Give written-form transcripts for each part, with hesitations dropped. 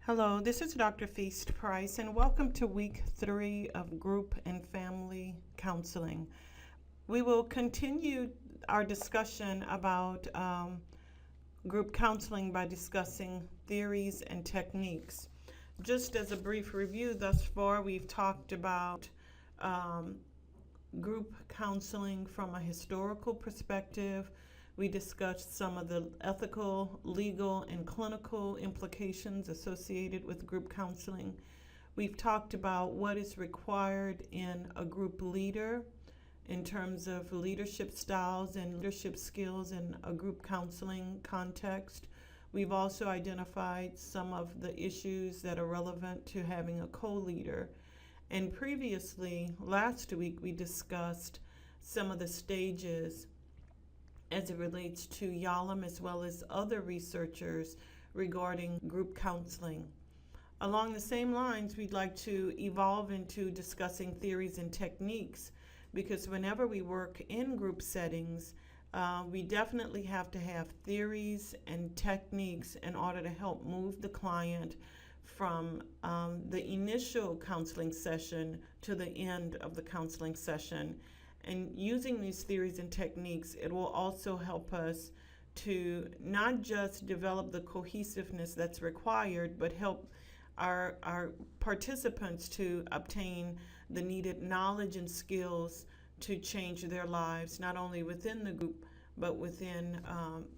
Hello, this is Dr. Feast Price, and welcome to week 3 of group and family counseling. We will continue our discussion about group counseling by discussing theories and techniques. Just as a brief review, thus far we've talked about group counseling from a historical perspective. We discussed some of the ethical, legal, and clinical implications associated with group counseling. We've talked about what is required in a group leader in terms of leadership styles and leadership skills in a group counseling context. We've also identified some of the issues that are relevant to having a co-leader. And previously, last week, we discussed some of the stages as it relates to Yalom as well as other researchers regarding group counseling. Along the same lines, we'd like to evolve into discussing theories and techniques, because whenever we work in group settings, we definitely have to have theories and techniques in order to help move the client from the initial counseling session to the end of the counseling session. And using these theories and techniques, it will also help us to not just develop the cohesiveness that's required, but help our participants to obtain the needed knowledge and skills to change their lives, not only within the group, but within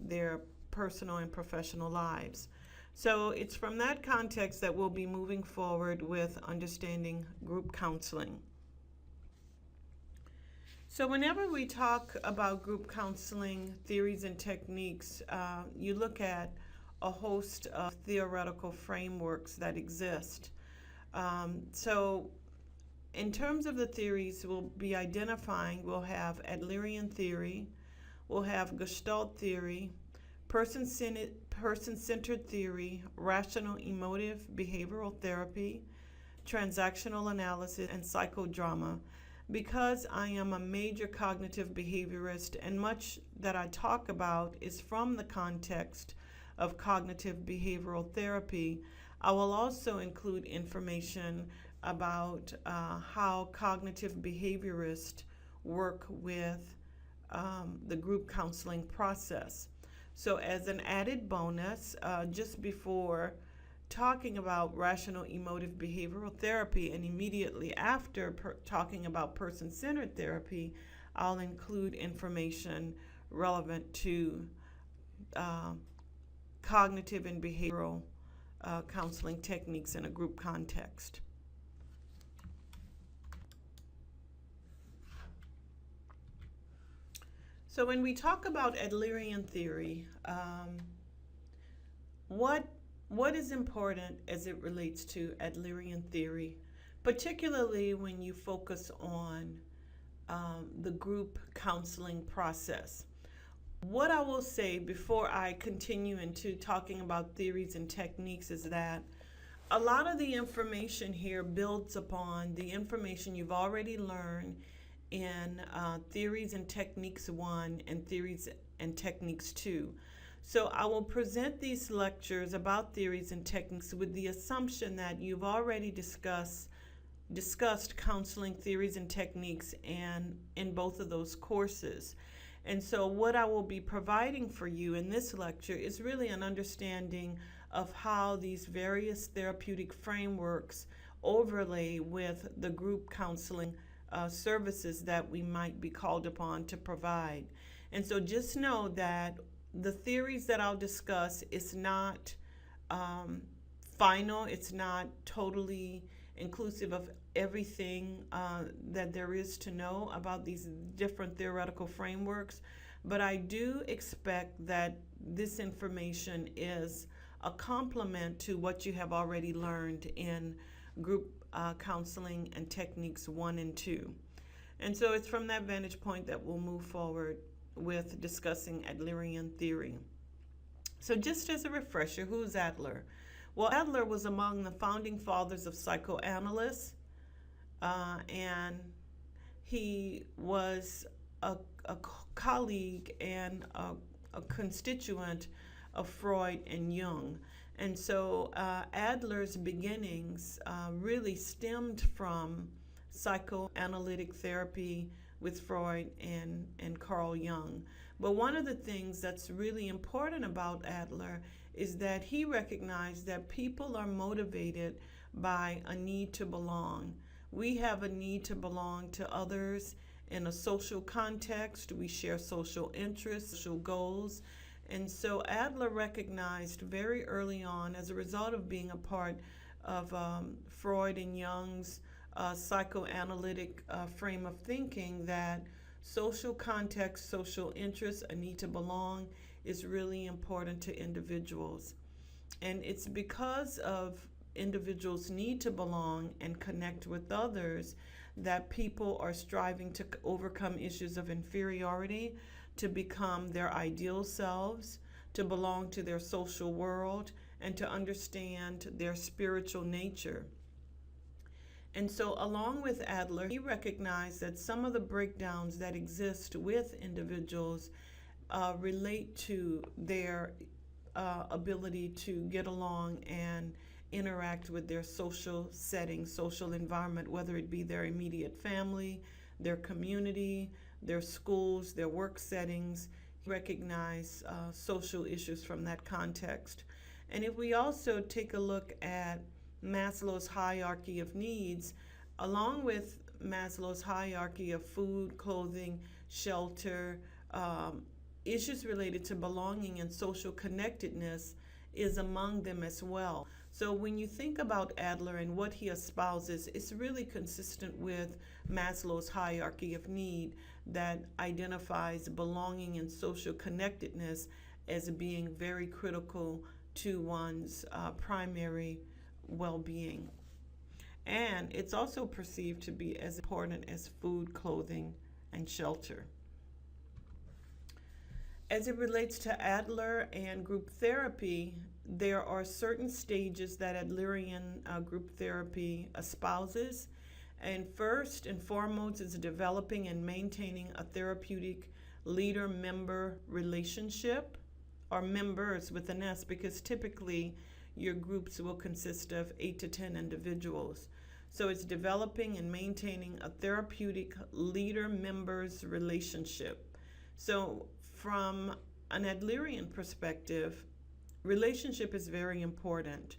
their personal and professional lives. So it's from that context that we'll be moving forward with understanding group counseling. So whenever we talk about group counseling theories and techniques, you look at a host of theoretical frameworks that exist. So in terms of the theories we'll be identifying, we'll have Adlerian theory, we'll have Gestalt theory, person-centered theory, rational emotive behavioral therapy, transactional analysis, and psychodrama. Because I am a major cognitive behaviorist and much that I talk about is from the context of cognitive behavioral therapy, I will also include information about how cognitive behaviorists work with the group counseling process. So as an added bonus, just before talking about rational emotive behavioral therapy and immediately after talking about person-centered therapy, I'll include information relevant to cognitive and behavioral counseling techniques in a group context. So when we talk about Adlerian theory, what is important as it relates to Adlerian theory, particularly when you focus on the group counseling process? What I will say before I continue into talking about theories and techniques is that a lot of the information here builds upon the information you've already learned in Theories and Techniques 1 and Theories and Techniques 2. So I will present these lectures about theories and techniques with the assumption that you've already discussed counseling theories and techniques and in both of those courses. And so what I will be providing for you in this lecture is really an understanding of how these various therapeutic frameworks overlay with the group counseling services that we might be called upon to provide. And so just know that the theories that I'll discuss is not final. It's not totally inclusive of everything that there is to know about these different theoretical frameworks. But I do expect that this information is a complement to what you have already learned in group counseling and techniques 1 and 2. And so it's from that vantage point that we'll move forward with discussing Adlerian theory. So just as a refresher, who's Adler? Well, Adler was among the founding fathers of psychoanalysts, and he was a colleague and a constituent of Freud and Jung. And so Adler's beginnings really stemmed from psychoanalytic therapy with Freud and Carl Jung. But one of the things that's really important about Adler is that he recognized that people are motivated by a need to belong. We have a need to belong to others in a social context. We share social interests, social goals. And so Adler recognized very early on, as a result of being a part of Freud and Jung's psychoanalytic frame of thinking, that social context, social interests, a need to belong is really important to individuals. And it's because of individuals' need to belong and connect with others that people are striving to overcome issues of inferiority, to become their ideal selves, to belong to their social world, and to understand their spiritual nature. And so, along with Adler, he recognized that some of the breakdowns that exist with individuals relate to their ability to get along and interact with their social setting, social environment, whether it be their immediate family, their community, their schools, their work settings. Recognize social issues from that context. And if we also take a look at Maslow's hierarchy of needs, along with Maslow's hierarchy of food, clothing, shelter, issues related to belonging and social connectedness is among them as well. So when you think about Adler and what he espouses, it's really consistent with Maslow's hierarchy of need that identifies belonging and social connectedness as being very critical to one's primary well-being. And it's also perceived to be as important as food, clothing, and shelter. As it relates to Adler and group therapy, there are certain stages that Adlerian group therapy espouses. And first and foremost is developing and maintaining a therapeutic leader-member relationship, or members with an S, because typically your groups will consist of 8 to 10 individuals. So it's developing and maintaining a therapeutic leader-members relationship. So from an Adlerian perspective, relationship is very important.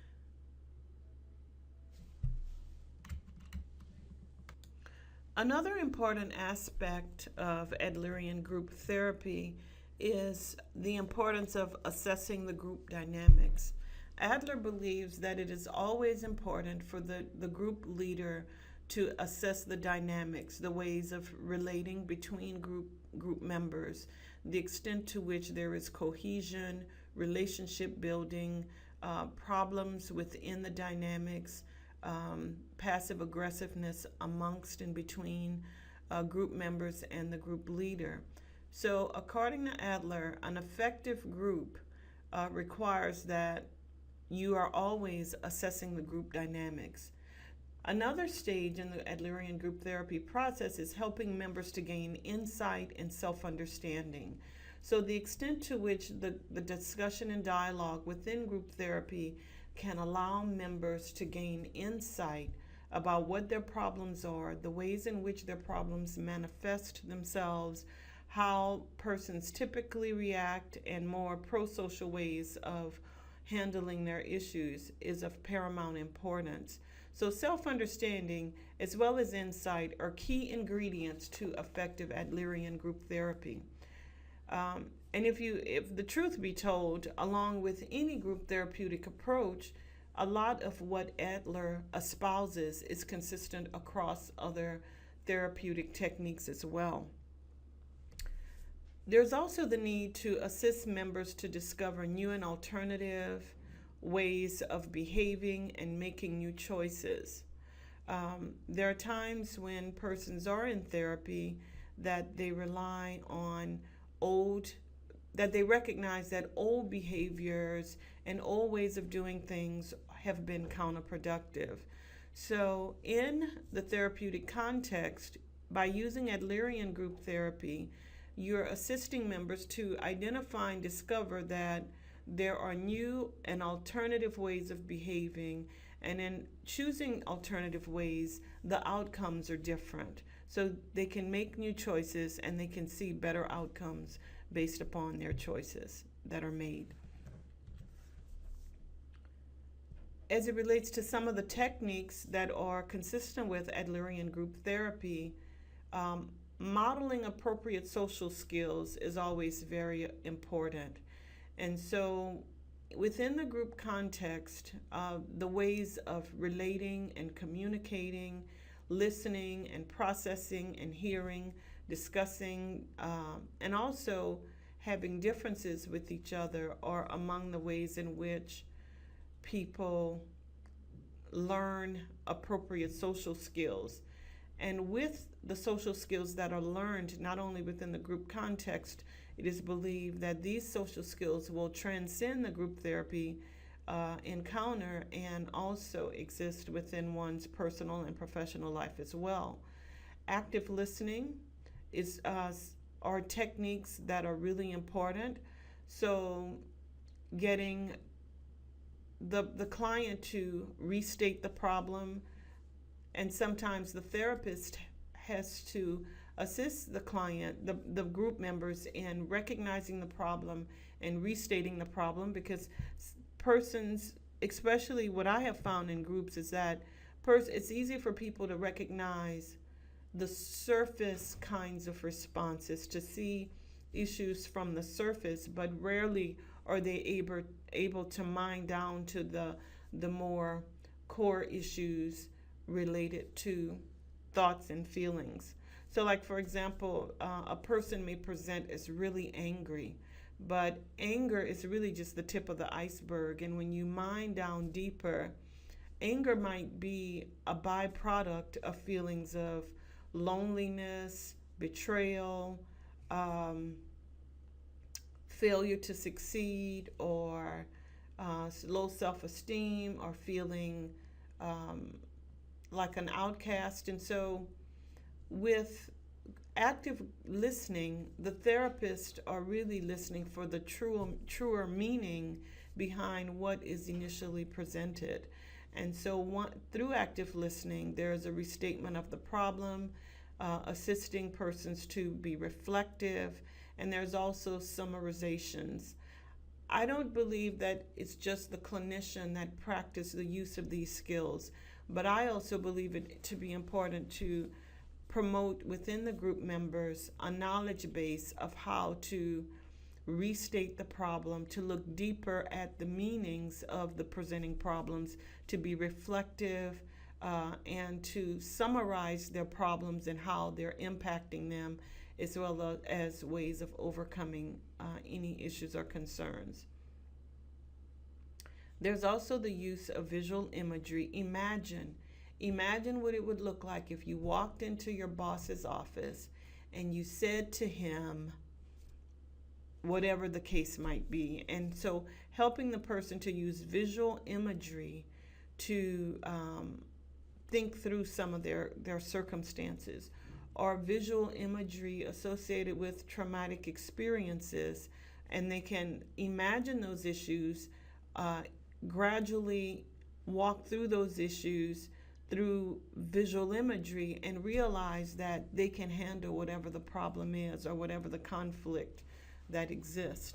Another important aspect of Adlerian group therapy is the importance of assessing the group dynamics. Adler believes that it is always important for the group leader to assess the dynamics, the ways of relating between group members, the extent to which there is cohesion, relationship building, problems within the dynamics, passive aggressiveness amongst and between group members and the group leader. So according to Adler, an effective group requires that you are always assessing the group dynamics. Another stage in the Adlerian group therapy process is helping members to gain insight and self-understanding. So the extent to which the discussion and dialogue within group therapy can allow members to gain insight about what their problems are, the ways in which their problems manifest themselves, how persons typically react, and more pro-social ways of handling their issues is of paramount importance. So self-understanding as well as insight are key ingredients to effective Adlerian group therapy. And if the truth be told, along with any group therapeutic approach, a lot of what Adler espouses is consistent across other therapeutic techniques as well. There's also the need to assist members to discover new and alternative ways of behaving and making new choices. There are times when persons are in therapy that they rely on that they recognize that old behaviors and old ways of doing things have been counterproductive. So in the therapeutic context, by using Adlerian group therapy, you're assisting members to identify and discover that there are new and alternative ways of behaving, and in choosing alternative ways, the outcomes are different. So they can make new choices and they can see better outcomes based upon their choices that are made. As it relates to some of the techniques that are consistent with Adlerian group therapy, modeling appropriate social skills is always very important. And so within the group context, the ways of relating and communicating, listening and processing and hearing, discussing, and also having differences with each other are among the ways in which people learn appropriate social skills. And with the social skills that are learned, not only within the group context, it is believed that these social skills will transcend the group therapy encounter and also exist within one's personal and professional life as well. Active listening are techniques that are really important. So getting the client to restate the problem, and sometimes the therapist has to assist the client, the group members, in recognizing the problem and restating the problem, because persons, especially what I have found in groups, is that it's easy for people to recognize the surface kinds of responses, to see issues from the surface, but rarely are they able to mine down to the more core issues related to thoughts and feelings. So like, for example, a person may present as really angry, but anger is really just the tip of the iceberg. And when you mine down deeper, anger might be a byproduct of feelings of loneliness, betrayal, failure to succeed, or low self-esteem, or feeling like an outcast. And so with active listening, the therapists are really listening for the truer meaning behind what is initially presented. And so through active listening, there is a restatement of the problem, assisting persons to be reflective, and there's also summarizations. I don't believe that it's just the clinician that practices the use of these skills, but I also believe it to be important to promote within the group members a knowledge base of how to restate the problem, to look deeper at the meanings of the presenting problems, to be reflective, and to summarize their problems and how they're impacting them, as well as ways of overcoming any issues or concerns. There's also the use of visual imagery. Imagine what it would look like if you walked into your boss's office and you said to him, whatever the case might be. And so helping the person to use visual imagery to think through some of their circumstances, or visual imagery associated with traumatic experiences, and they can imagine those issues, gradually walk through those issues through visual imagery, and realize that they can handle whatever the problem is or whatever the conflict that exists.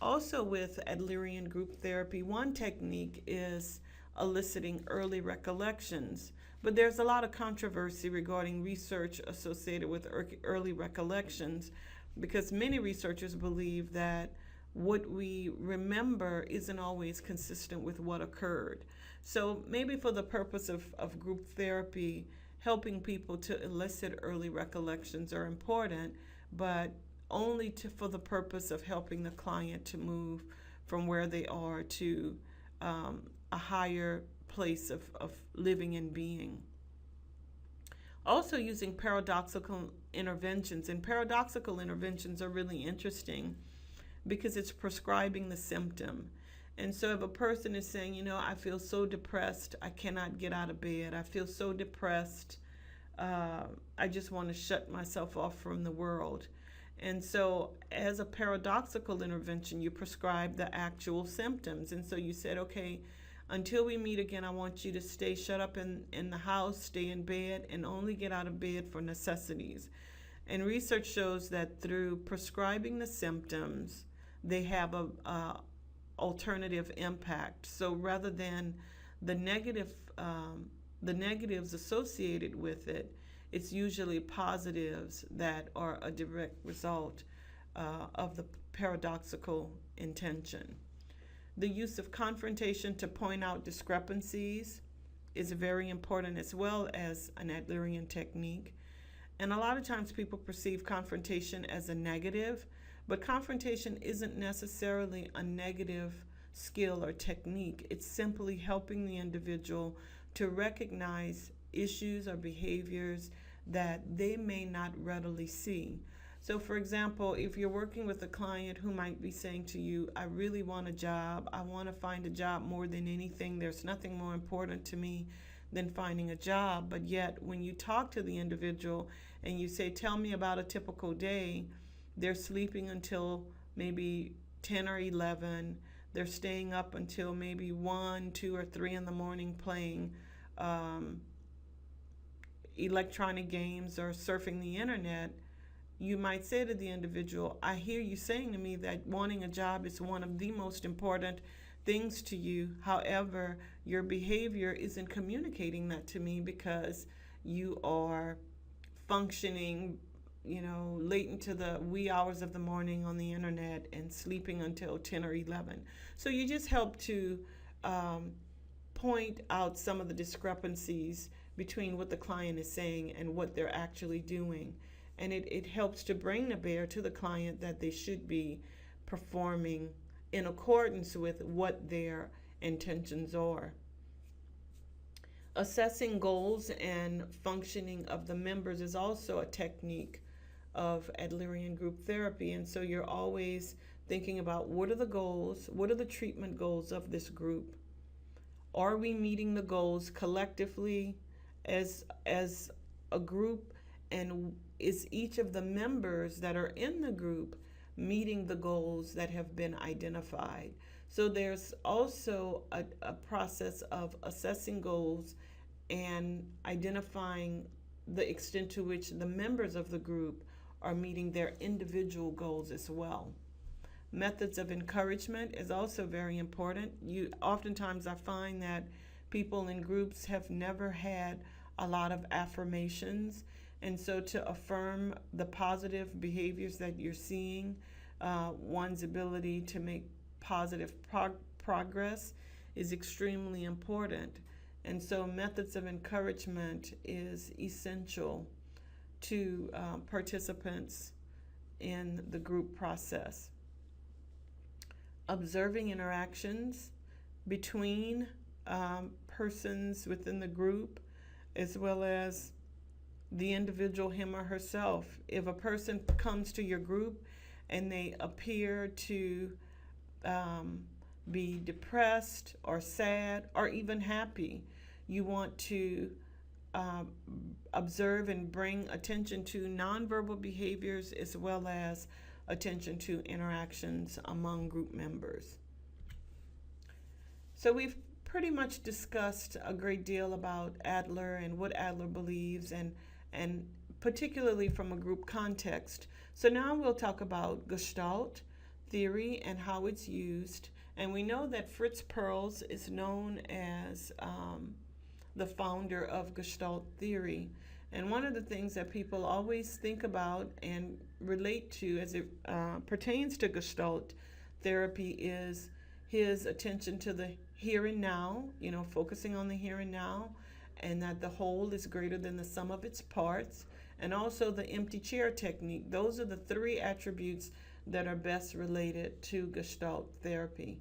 Also with Adlerian group therapy, one technique is eliciting early recollections. But there's a lot of controversy regarding research associated with early recollections, because many researchers believe that what we remember isn't always consistent with what occurred. So maybe for the purpose of group therapy, helping people to elicit early recollections are important, but only for the purpose of helping the client to move from where they are to a higher place of living and being. Also using paradoxical interventions, and paradoxical interventions are really interesting because it's prescribing the symptom. And so if a person is saying, I feel so depressed, I cannot get out of bed, I feel so depressed, I just want to shut myself off from the world. And so, as a paradoxical intervention, you prescribe the actual symptoms. And so you said, okay, until we meet again, I want you to stay shut up in the house, stay in bed, and only get out of bed for necessities. And research shows that through prescribing the symptoms, they have a alternative impact. So rather than the the negatives associated with it, it's usually positives that are a direct result of the paradoxical intention. The use of confrontation to point out discrepancies is very important, as well as an Adlerian technique. And a lot of times people perceive confrontation as a negative, but confrontation isn't necessarily a negative skill or technique. It's simply helping the individual to recognize issues or behaviors that they may not readily see. So, for example, if you're working with a client who might be saying to you, I really want a job, I want to find a job more than anything, there's nothing more important to me than finding a job. But yet, when you talk to the individual and you say, tell me about a typical day, they're sleeping until maybe 10 or 11. They're staying up until maybe 1, 2, or 3 in the morning playing electronic games or surfing the internet. You might say to the individual, I hear you saying to me that wanting a job is one of the most important things to you. However, your behavior isn't communicating that to me because you are functioning, late into the wee hours of the morning on the internet and sleeping until 10 or 11. So you just help to point out some of the discrepancies between what the client is saying and what they're actually doing. And it helps to bring to bear to the client that they should be performing in accordance with what their intentions are. Assessing goals and functioning of the members is also a technique of Adlerian group therapy. And so you're always thinking about, what are the goals? What are the treatment goals of this group? Are we meeting the goals collectively as a group? And is each of the members that are in the group meeting the goals that have been identified? So there's also a process of assessing goals and identifying the extent to which the members of the group are meeting their individual goals as well. Methods of encouragement is also very important. Oftentimes I find that people in groups have never had a lot of affirmations. And so to affirm the positive behaviors that you're seeing, one's ability to make positive progress is extremely important. And so methods of encouragement is essential to participants in the group process. Observing interactions between persons within the group, as well as the individual, him or herself. If a person comes to your group and they appear to be depressed or sad or even happy, you want to observe and bring attention to nonverbal behaviors as well as attention to interactions among group members. So we've pretty much discussed a great deal about Adler and what Adler believes, and particularly from a group context. So now we'll talk about Gestalt theory and how it's used. And we know that Fritz Perls is known as the founder of Gestalt theory. And one of the things that people always think about and relate to as it pertains to Gestalt therapy is his attention to the here and now, focusing on the here and now, and that the whole is greater than the sum of its parts, and also the empty chair technique. Those are the 3 attributes that are best related to Gestalt therapy.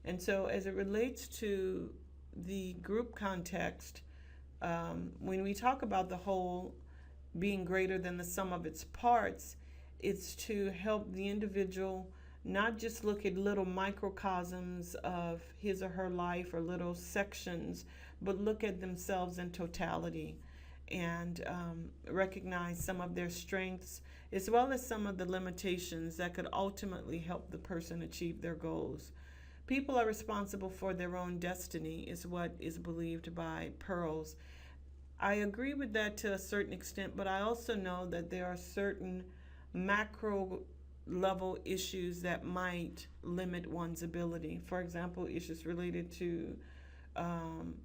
And so as it relates to the group context, when we talk about the whole being greater than the sum of its parts, it's to help the individual not just look at little microcosms of his or her life or little sections, but look at themselves in totality. and recognize some of their strengths as well as some of the limitations that could ultimately help the person achieve their goals. People are responsible for their own destiny, is what is believed by Pearls. I agree with that to a certain extent, but I also know that there are certain macro level issues that might limit one's ability. For example, issues related to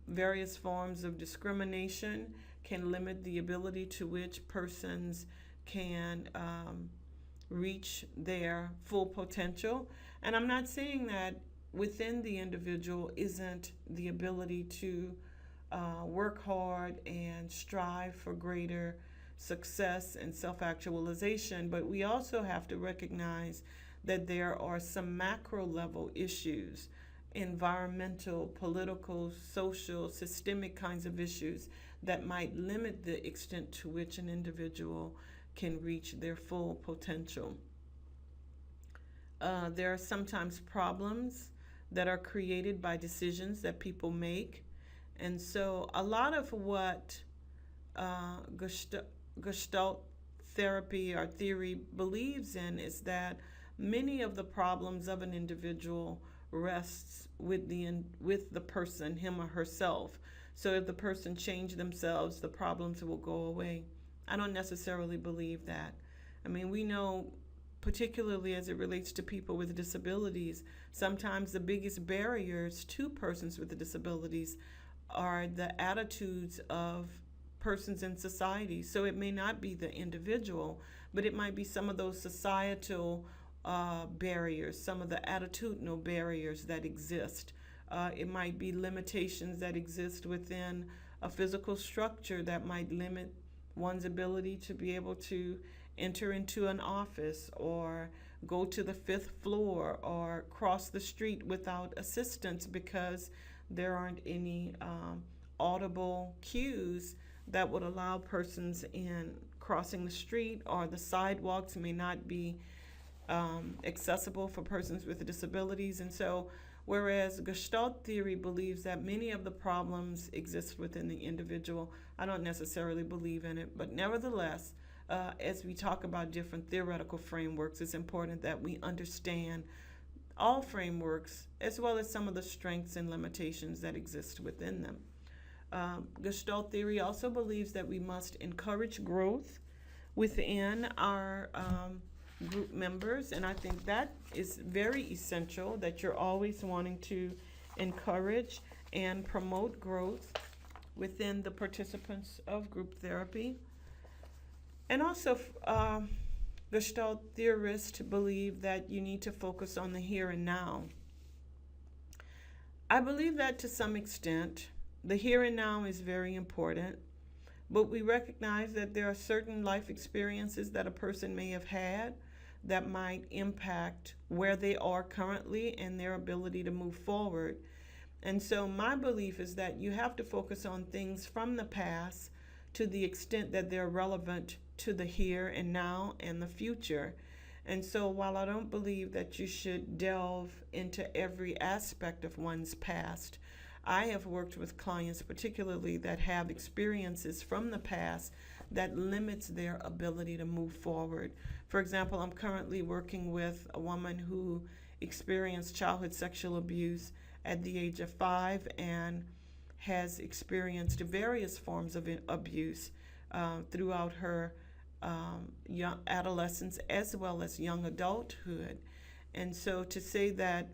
various forms of discrimination can limit the ability to which persons can reach their full potential. And I'm not saying that within the individual isn't the ability to work hard and strive for greater success and self-actualization, but we also have to recognize that there are some macro level issues, environmental, political, social, systemic kinds of issues that might limit the extent to which an individual can reach their full potential. There are sometimes problems that are created by decisions that people make. And so a lot of what Gestalt therapy or theory believes in is that many of the problems of an individual rests with the person, him or herself. So if the person change themselves, the problems will go away. I don't necessarily believe that. I mean, we know, particularly as it relates to people with disabilities, sometimes the biggest barriers to persons with disabilities are the attitudes of persons in society. So it may not be the individual, but it might be some of those societal barriers, some of the attitudinal barriers that exist. It might be limitations that exist within a physical structure that might limit one's ability to be able to enter into an office or go to the 5th floor or cross the street without assistance because there aren't any audible cues that would allow persons in crossing the street, or the sidewalks may not be accessible for persons with disabilities. And so whereas Gestalt theory believes that many of the problems exist within the individual, I don't necessarily believe in it. But nevertheless, as we talk about different theoretical frameworks, it's important that we understand all frameworks as well as some of the strengths and limitations that exist within them. Gestalt theory also believes that we must encourage growth within our group members, and I think that is very essential, that you're always wanting to encourage and promote growth within the participants of group therapy. And also, Gestalt theorists believe that you need to focus on the here and now. I believe that to some extent. The here and now is very important, but we recognize that there are certain life experiences that a person may have had that might impact where they are currently and their ability to move forward. And so my belief is that you have to focus on things from the past to the extent that they're relevant to the here and now and the future. And so while I don't believe that you should delve into every aspect of one's past, I have worked with clients particularly that have experiences from the past that limits their ability to move forward. For example, I'm currently working with a woman who experienced childhood sexual abuse at the age of 5 and has experienced various forms of abuse throughout her young adolescence as well as young adulthood. And so to say that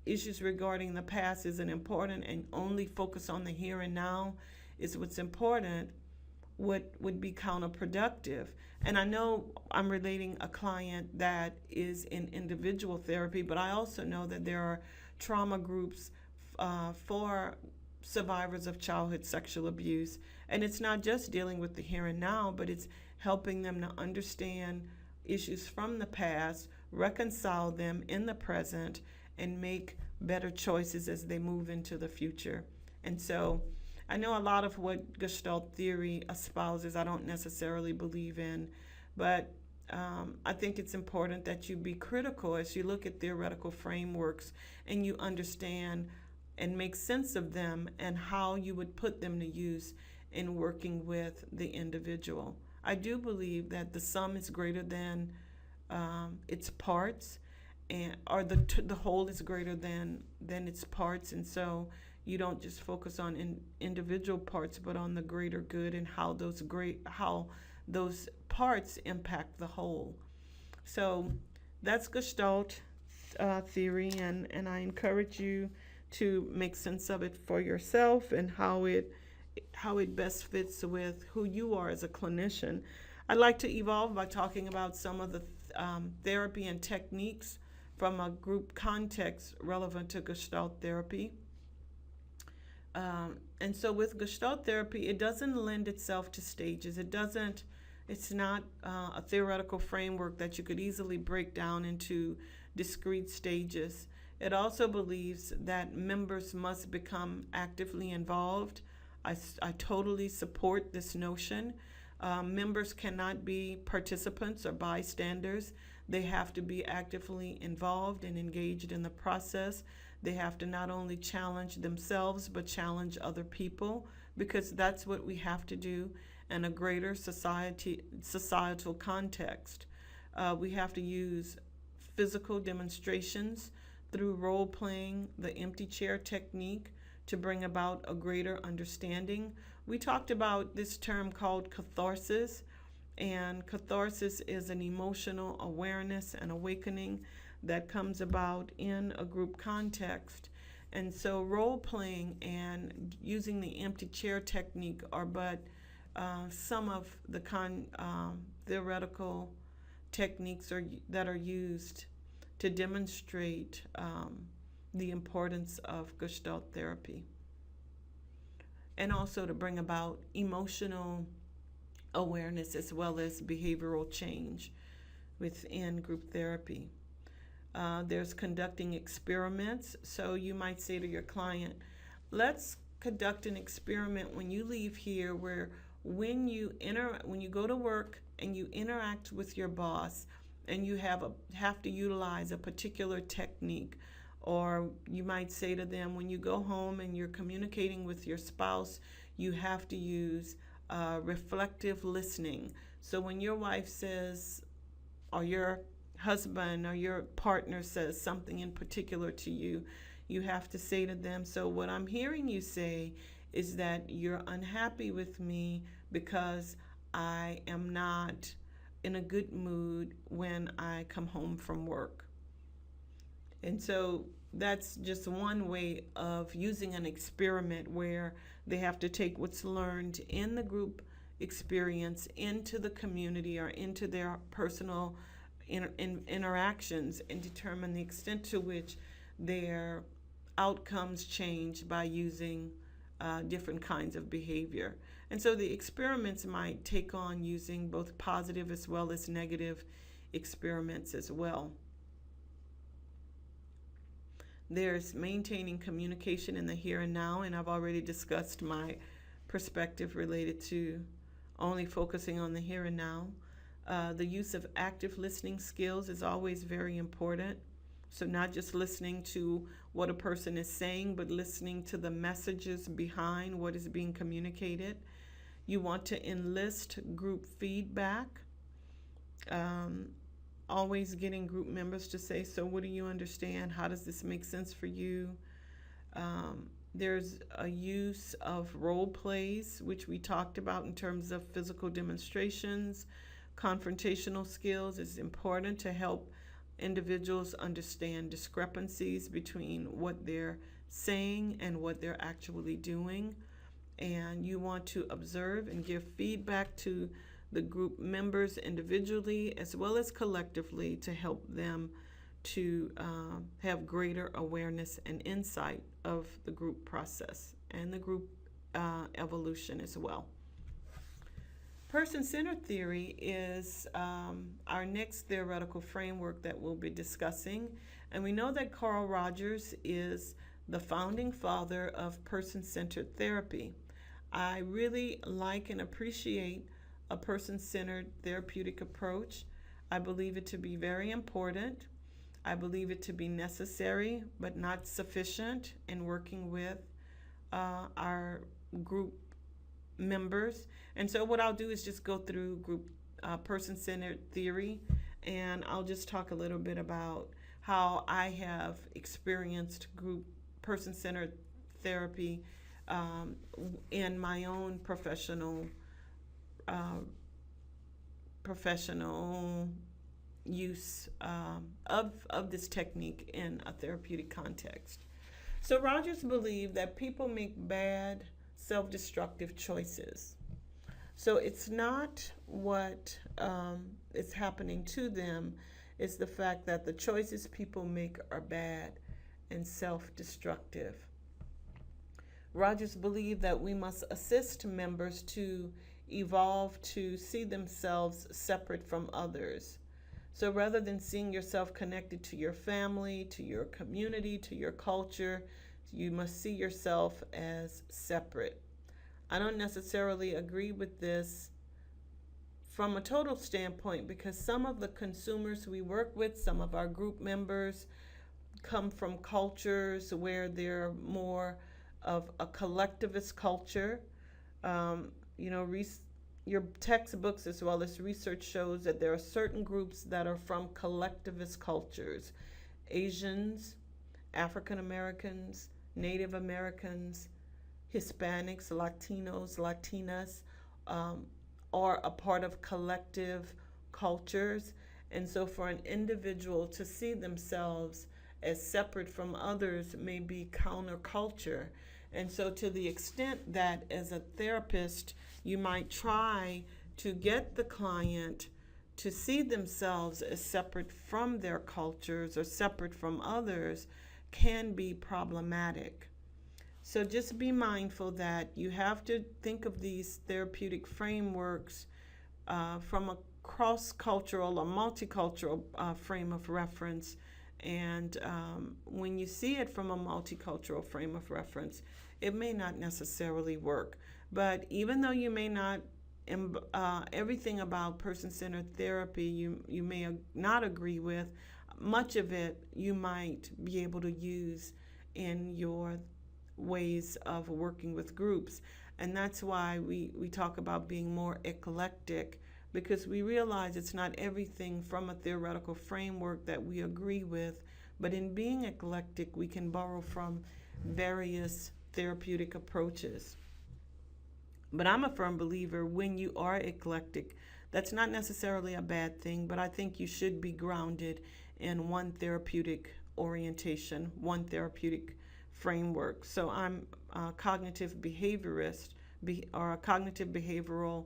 issues regarding the past isn't important and only focus on the here and now is what's important would be counterproductive. And I know I'm relating a client that is in individual therapy, but I also know that there are trauma groups for survivors of childhood sexual abuse. And it's not just dealing with the here and now, but it's helping them to understand issues from the past, reconcile them in the present, and make better choices as they move into the future. And so I know a lot of what Gestalt theory espouses I don't necessarily believe in, but I think it's important that you be critical as you look at theoretical frameworks and you understand and make sense of them and how you would put them to use in working with the individual. I do believe that the sum is greater than its parts, or the whole is greater than its parts, and so you don't just focus on individual parts, but on the greater good and how those parts impact the whole. So that's Gestalt theory, and I encourage you to make sense of it for yourself and how it best fits with who you are as a clinician. I'd like to evolve by talking about some of the therapy and techniques from a group context relevant to Gestalt therapy. And so with Gestalt therapy, it doesn't lend itself to stages. It's not a theoretical framework that you could easily break down into discrete stages. It also believes that members must become actively involved. I totally support this notion. Members cannot be participants or bystanders. They have to be actively involved and engaged in the process. They have to not only challenge themselves, but challenge other people, because that's what we have to do in a greater societal context. We have to use physical demonstrations through role-playing, the empty chair technique, to bring about a greater understanding. We talked about this term called catharsis, and catharsis is an emotional awareness and awakening that comes about in a group context. And so role-playing and using the empty chair technique are but some of the theoretical techniques that are used to demonstrate the importance of Gestalt therapy, and also to bring about emotional awareness as well as behavioral change within group therapy. There's conducting experiments. So you might say to your client, let's conduct an experiment when you leave here where when you go to work and you interact with your boss and you have to utilize a particular technique. Or you might say to them, when you go home and you're communicating with your spouse, you have to use reflective listening. So when your wife says, or your husband or your partner says something in particular to you, you have to say to them, so what I'm hearing you say is that you're unhappy with me because I am not in a good mood when I come home from work. And so that's just one way of using an experiment where they have to take what's learned in the group experience into the community or into their personal interactions and determine the extent to which their outcomes change by using different kinds of behavior. And so the experiments might take on using both positive as well as negative experiments as well. There's maintaining communication in the here and now, and I've already discussed my perspective related to only focusing on the here and now. The use of active listening skills is always very important. So not just listening to what a person is saying, but listening to the messages behind what is being communicated. You want to enlist group feedback. Always getting group members to say, so what do you understand? How does this make sense for you? There's a use of role plays, which we talked about in terms of physical demonstrations. Confrontational skills is important to help individuals understand discrepancies between what they're saying and what they're actually doing. And you want to observe and give feedback to the group members individually as well as collectively to help them to have greater awareness and insight of the group process and the group evolution as well. Person-centered theory is our next theoretical framework that we'll be discussing. And we know that Carl Rogers is the founding father of person-centered therapy. I really like and appreciate a person-centered therapeutic approach. I believe it to be very important. I believe it to be necessary but not sufficient in working with our group members. And so what I'll do is just go through group person-centered theory, and I'll just talk a little bit about how I have experienced group person-centered therapy in my own uh, professional use of this technique in a therapeutic context. So Rogers believed that people make bad self-destructive choices. So it's not what is happening to them, it's the fact that the choices people make are bad and self-destructive. Rogers believed that we must assist members to evolve to see themselves separate from others. So rather than seeing yourself connected to your family, to your community, to your culture, you must see yourself as separate. I don't necessarily agree with this from a total standpoint, because some of the consumers we work with, some of our group members, come from cultures where they're more of a collectivist culture. Your textbooks as well as research shows that there are certain groups that are from collectivist cultures. Asians, African Americans, Native Americans, Hispanics, Latinos, Latinas are a part of collective cultures. And so for an individual to see themselves as separate from others may be counterculture. And so to the extent that as a therapist, you might try to get the client to see themselves as separate from their cultures or separate from others, can be problematic. So just be mindful that you have to think of these therapeutic frameworks from a cross-cultural or multicultural frame of reference. And when you see it from a multicultural frame of reference, it may not necessarily work. But even though you may not, everything about person-centered therapy you may not agree with, much of it you might be able to use in your ways of working with groups. And that's why we talk about being more eclectic, because we realize it's not everything from a theoretical framework that we agree with, but in being eclectic, we can borrow from various therapeutic approaches. But I'm a firm believer when you are eclectic, that's not necessarily a bad thing, but I think you should be grounded in one therapeutic orientation, one therapeutic framework. So I'm a cognitive behaviorist or a cognitive behavioral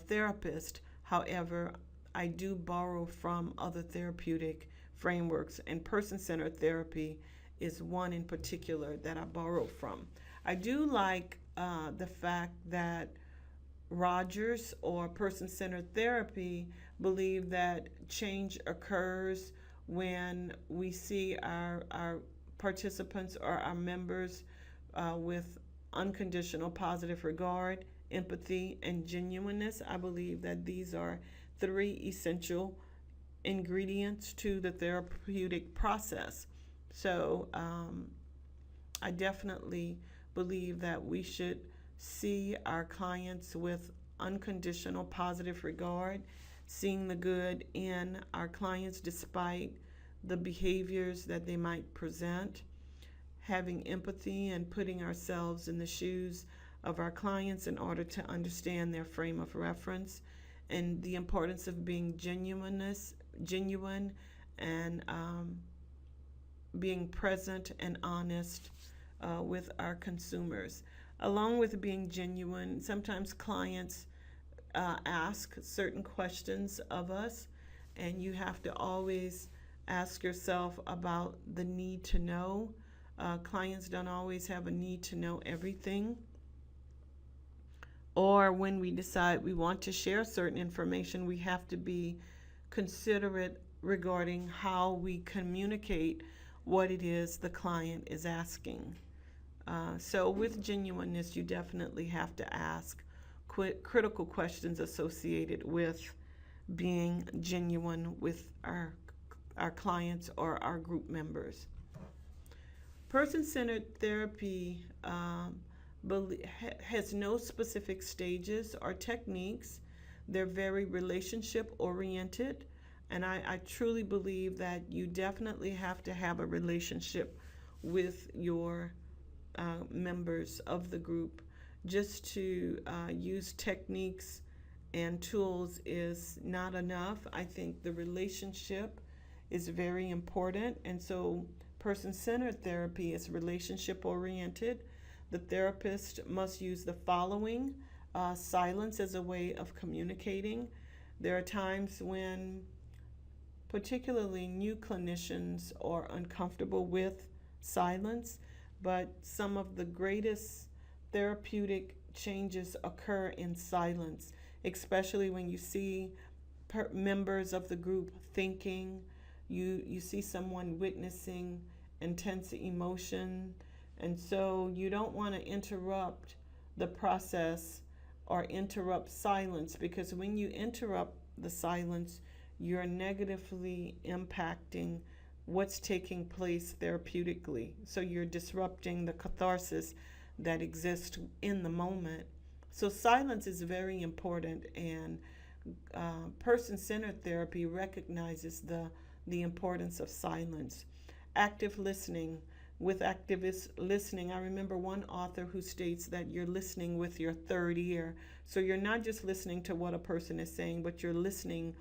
therapist. However, I do borrow from other therapeutic frameworks, and person-centered therapy is one in particular that I borrow from. I do like the fact that Rogers or person-centered therapy believe that change occurs when we see our participants or our members with unconditional positive regard, empathy, and genuineness. I believe that these are three essential ingredients to the therapeutic process. So I definitely believe that we should see our clients with unconditional positive regard, seeing the good in our clients despite the behaviors that they might present, having empathy and putting ourselves in the shoes of our clients in order to understand their frame of reference, and the importance of being genuine and being present and honest with our consumers. Along with being genuine, sometimes clients ask certain questions of us, and you have to always ask yourself about the need to know. Clients don't always have a need to know everything. Or when we decide we want to share certain information, we have to be considerate regarding how we communicate what it is the client is asking. So with genuineness, you definitely have to ask critical questions associated with being genuine with our clients or our group members. Person-centered therapy has no specific stages or techniques. They're very relationship oriented. And I truly believe that you definitely have to have a relationship with your members of the group. Just to use techniques and tools is not enough. I think the relationship is very important. And so, person centered therapy is relationship oriented. The therapist must use the following: silence as a way of communicating. There are times when, particularly new clinicians, are uncomfortable with silence, but some of the greatest therapeutic changes occur in silence, especially when you see members of the group thinking, you see someone witnessing intense emotion, and so you don't want to interrupt the process or interrupt silence, because when you interrupt the silence, you're negatively impacting what's taking place therapeutically. So you're disrupting the catharsis that exists in the moment. So silence is very important, and person-centered therapy recognizes the importance of silence. Active listening. With activist listening, I remember one author who states that you're listening with your third ear. So you're not just listening to what a person is saying, but you're listening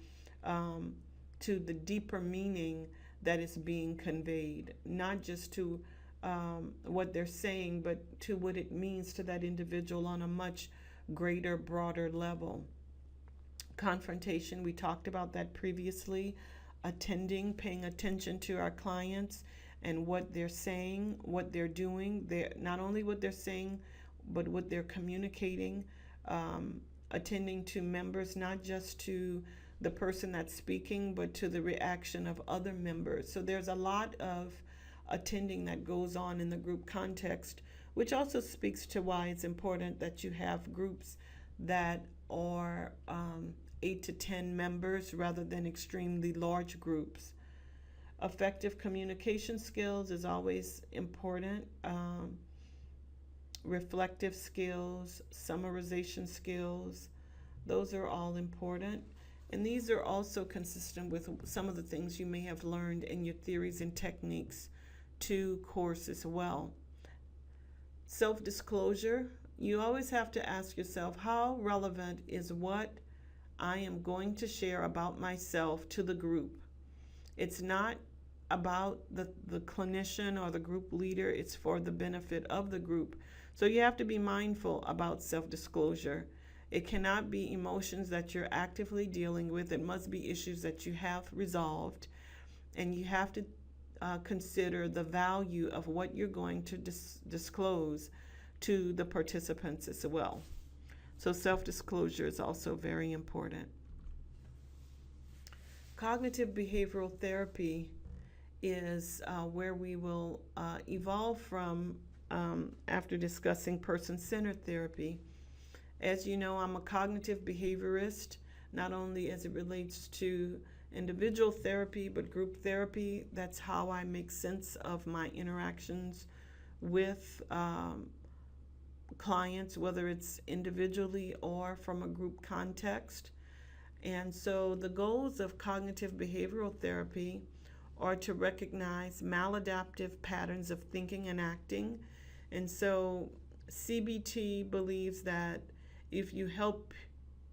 to the deeper meaning that is being conveyed, not just to what they're saying, but to what it means to that individual on a much greater, broader level. Confrontation, we talked about that previously. Attending, paying attention to our clients and what they're saying, what they're doing. They're not only what they're saying, but what they're communicating. Attending to members, not just to the person that's speaking, but to the reaction of other members. So there's a lot of attending that goes on in the group context, which also speaks to why it's important that you have groups that are 8 to 10 members rather than extremely large groups. Effective communication skills is always important. Reflective skills, summarization skills, those are all important. And these are also consistent with some of the things you may have learned in your Theories and Techniques 2 course as well. Self-disclosure, you always have to ask yourself, how relevant is what I am going to share about myself to the group? It's not about the clinician or the group leader, it's for the benefit of the group. So you have to be mindful about self-disclosure. It cannot be emotions that you're actively dealing with. It must be issues that you have resolved, and you have to consider the value of what you're going to disclose to the participants as well. So self-disclosure is also very important. Cognitive behavioral therapy is where we will evolve from after discussing person-centered therapy. As you know, I'm a cognitive behaviorist, not only as it relates to individual therapy, but group therapy. That's how I make sense of my interactions with clients, whether it's individually or from a group context. And so the goals of cognitive behavioral therapy are to recognize maladaptive patterns of thinking and acting. And so CBT believes that if you help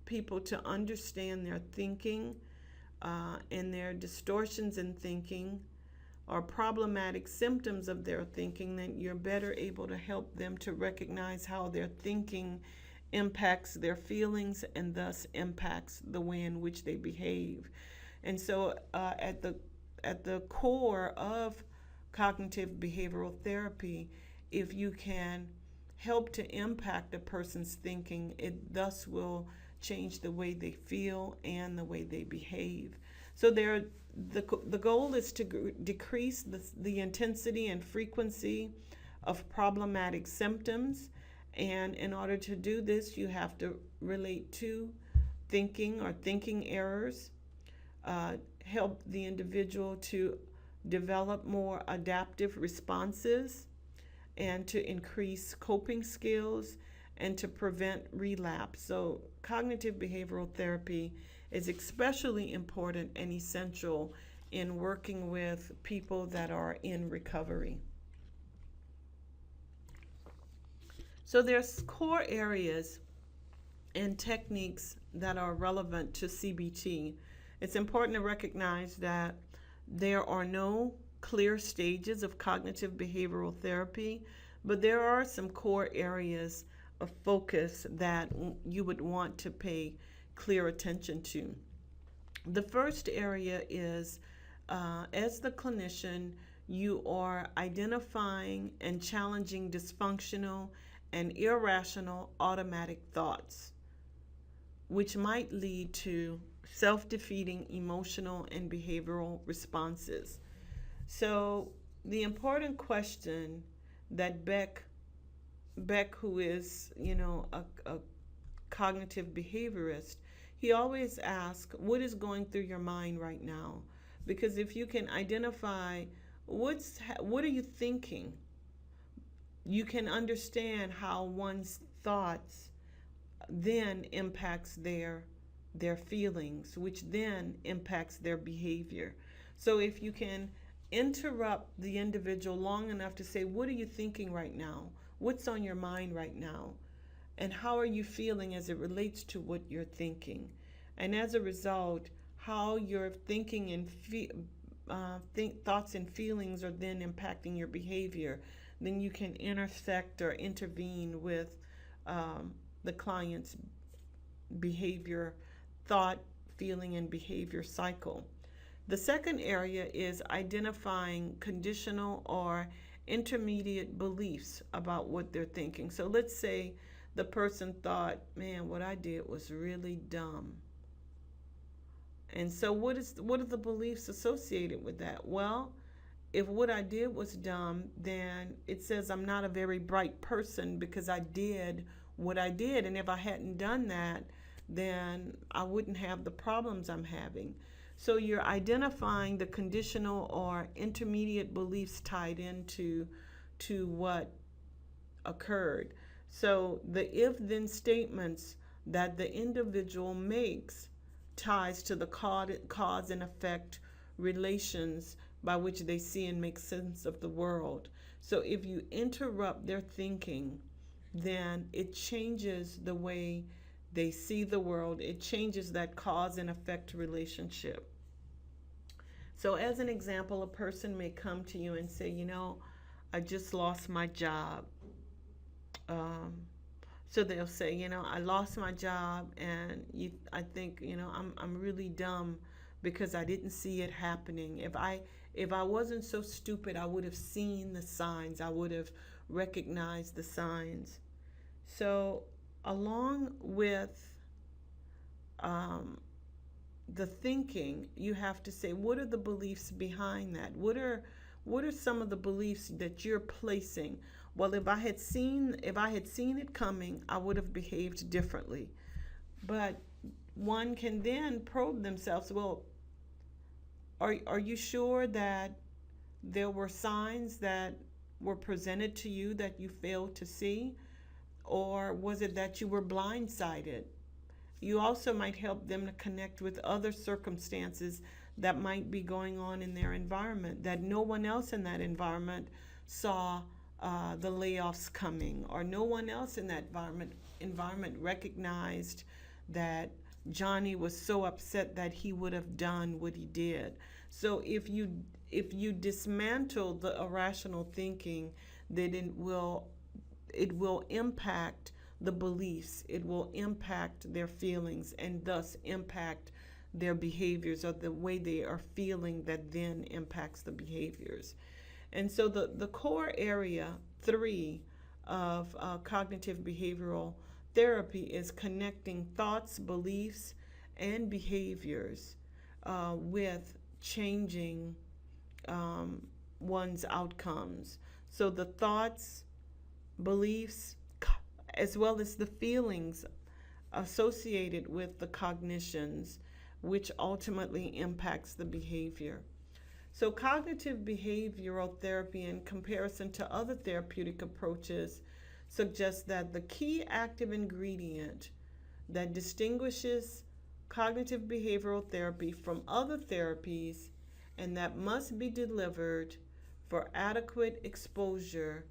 people to understand their thinking and their distortions in thinking or problematic symptoms of their thinking, then you're better able to help them to recognize how their thinking impacts their feelings and thus impacts the way in which they behave. And so at the core of cognitive behavioral therapy, if you can help to impact a person's thinking, it thus will change the way they feel and the way they behave. So the goal is to decrease the intensity and frequency of problematic symptoms. And in order to do this, you have to relate to thinking or thinking errors, help the individual to develop more adaptive responses, and to increase coping skills and to prevent relapse. So, cognitive behavioral therapy is especially important and essential in working with people that are in recovery. So, there's core areas and techniques that are relevant to CBT. It's important to recognize that there are no clear stages of cognitive behavioral therapy, but there are some core areas of focus that you would want to pay clear attention to. The first area is as the clinician, you are identifying and challenging dysfunctional and irrational automatic thoughts, which might lead to self-defeating emotional and behavioral responses. So the important question that Beck, who is, a cognitive behaviorist, he always asks, what is going through your mind right now? Because if you can identify what are you thinking, you can understand how one's thoughts then impacts their feelings, which then impacts their behavior. So if you can interrupt the individual long enough to say, what are you thinking right now? What's on your mind right now? And how are you feeling as it relates to what you're thinking? And as a result, how your thinking and thoughts and feelings are then impacting your behavior, then you can intersect or intervene with the client's behavior, thought, feeling, and behavior cycle. The second area is identifying conditional or intermediate beliefs about what they're thinking. So let's say the person thought, man, what I did was really dumb. And so what are the beliefs associated with that? Well, if what I did was dumb, then it says I'm not a very bright person because I did what I did. And if I hadn't done that, then I wouldn't have the problems I'm having. So you're identifying the conditional or intermediate beliefs tied into what occurred. So the if-then statements that the individual makes ties to the cause and effect relations by which they see and make sense of the world. So if you interrupt their thinking, then it changes the way they see the world. It changes that cause and effect relationship. So as an example, a person may come to you and say, I just lost my job. So they'll say, I lost my job, and I think, I'm really dumb because I didn't see it happening. If I wasn't so stupid, I would have seen the signs. I would have recognized the signs. So along with the thinking, you have to say, what are the beliefs behind that? What are some of the beliefs that you're placing? Well, if I had seen it coming, I would have behaved differently. But one can then probe themselves. Well, are you sure that there were signs that were presented to you that you failed to see? Or was it that you were blindsided? You also might help them to connect with other circumstances that might be going on in their environment, that no one else in that environment saw the layoffs coming, or no one else in that environment recognized that Johnny was so upset that he would have done what he did. So if you dismantle the irrational thinking, then it will impact the beliefs, it will impact their feelings, and thus impact their behaviors, or the way they are feeling that then impacts the behaviors. And so the core area 3 of cognitive behavioral therapy is connecting thoughts, beliefs, and behaviors with changing one's outcomes. So the thoughts, beliefs, as well as the feelings associated with the cognitions, which ultimately impacts the behavior. So cognitive behavioral therapy, in comparison to other therapeutic approaches, suggests that the key active ingredient that distinguishes cognitive behavioral therapy from other therapies and that must be delivered for adequate exposure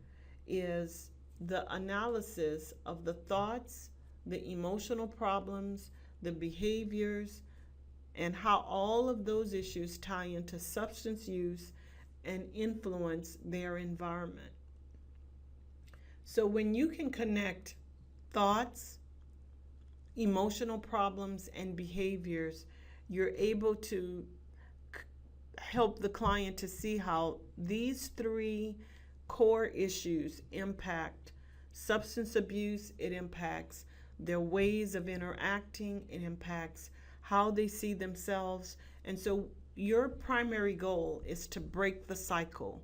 is the analysis of the thoughts, the emotional problems, the behaviors, and how all of those issues tie into substance use and influence their environment. So when you can connect thoughts, emotional problems, and behaviors, you're able to help the client to see how these three core issues impact substance abuse, it impacts their ways of interacting, it impacts how they see themselves. And so your primary goal is to break the cycle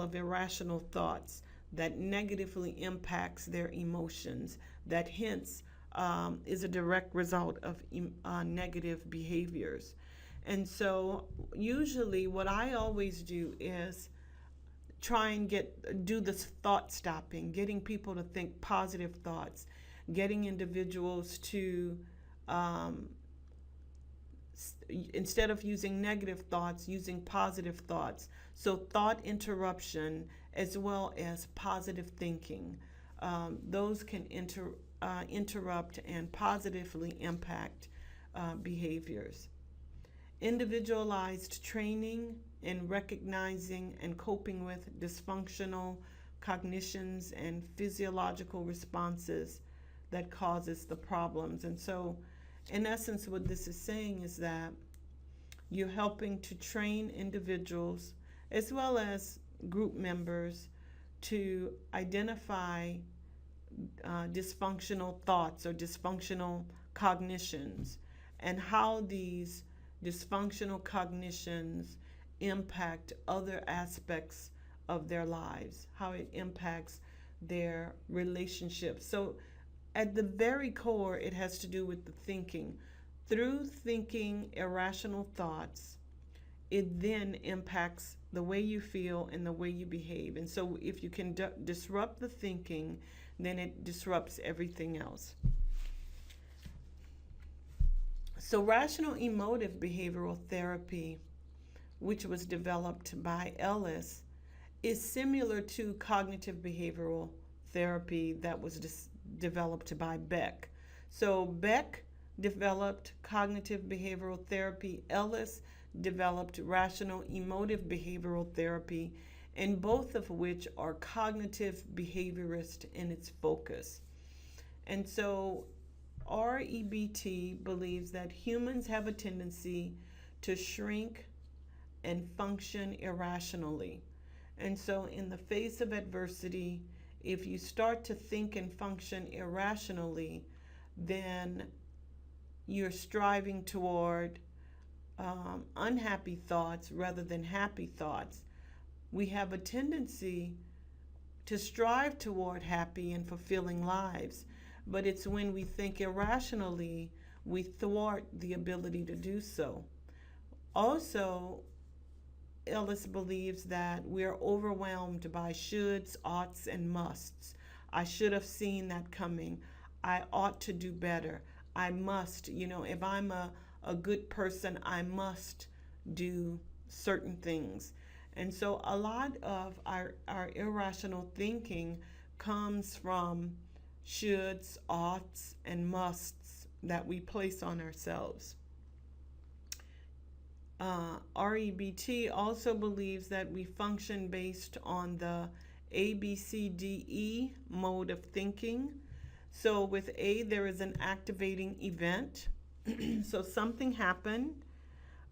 of irrational thoughts that negatively impacts their emotions, that hence is a direct result of negative behaviors. And so usually what I always do is try and do this thought stopping, getting people to think positive thoughts, getting individuals to instead of using negative thoughts, using positive thoughts. So thought interruption as well as positive thinking. Those can interrupt and positively impact behaviors. Individualized training in recognizing and coping with dysfunctional cognitions and physiological responses that causes the problems. And so in essence, what this is saying is that you're helping to train individuals as well as group members to identify dysfunctional thoughts or dysfunctional cognitions and how these dysfunctional cognitions impact other aspects of their lives, how it impacts their relationships. So at the very core, it has to do with the thinking. Through thinking irrational thoughts, it then impacts the way you feel and the way you behave. And so if you can disrupt the thinking, then it disrupts everything else. So rational emotive behavioral therapy, which was developed by Ellis, is similar to cognitive behavioral therapy that was developed by Beck. So Beck developed cognitive behavioral therapy, Ellis developed rational emotive behavioral therapy, and both of which are cognitive behaviorist in its focus. And so REBT believes that humans have a tendency to shrink and function irrationally. And so in the face of adversity, if you start to think and function irrationally, then you're striving toward unhappy thoughts rather than happy thoughts. We have a tendency to strive toward happy and fulfilling lives, but it's when we think irrationally, we thwart the ability to do so. Also, Ellis believes that we're overwhelmed by shoulds, oughts, and musts. I should have seen that coming. I ought to do better. I must, if I'm a good person, I must do certain things. And so a lot of our irrational thinking comes from shoulds, oughts, and musts that we place on ourselves. REBT also believes that we function based on the ABCDE mode of thinking. So with A, there is an activating event. So something happened.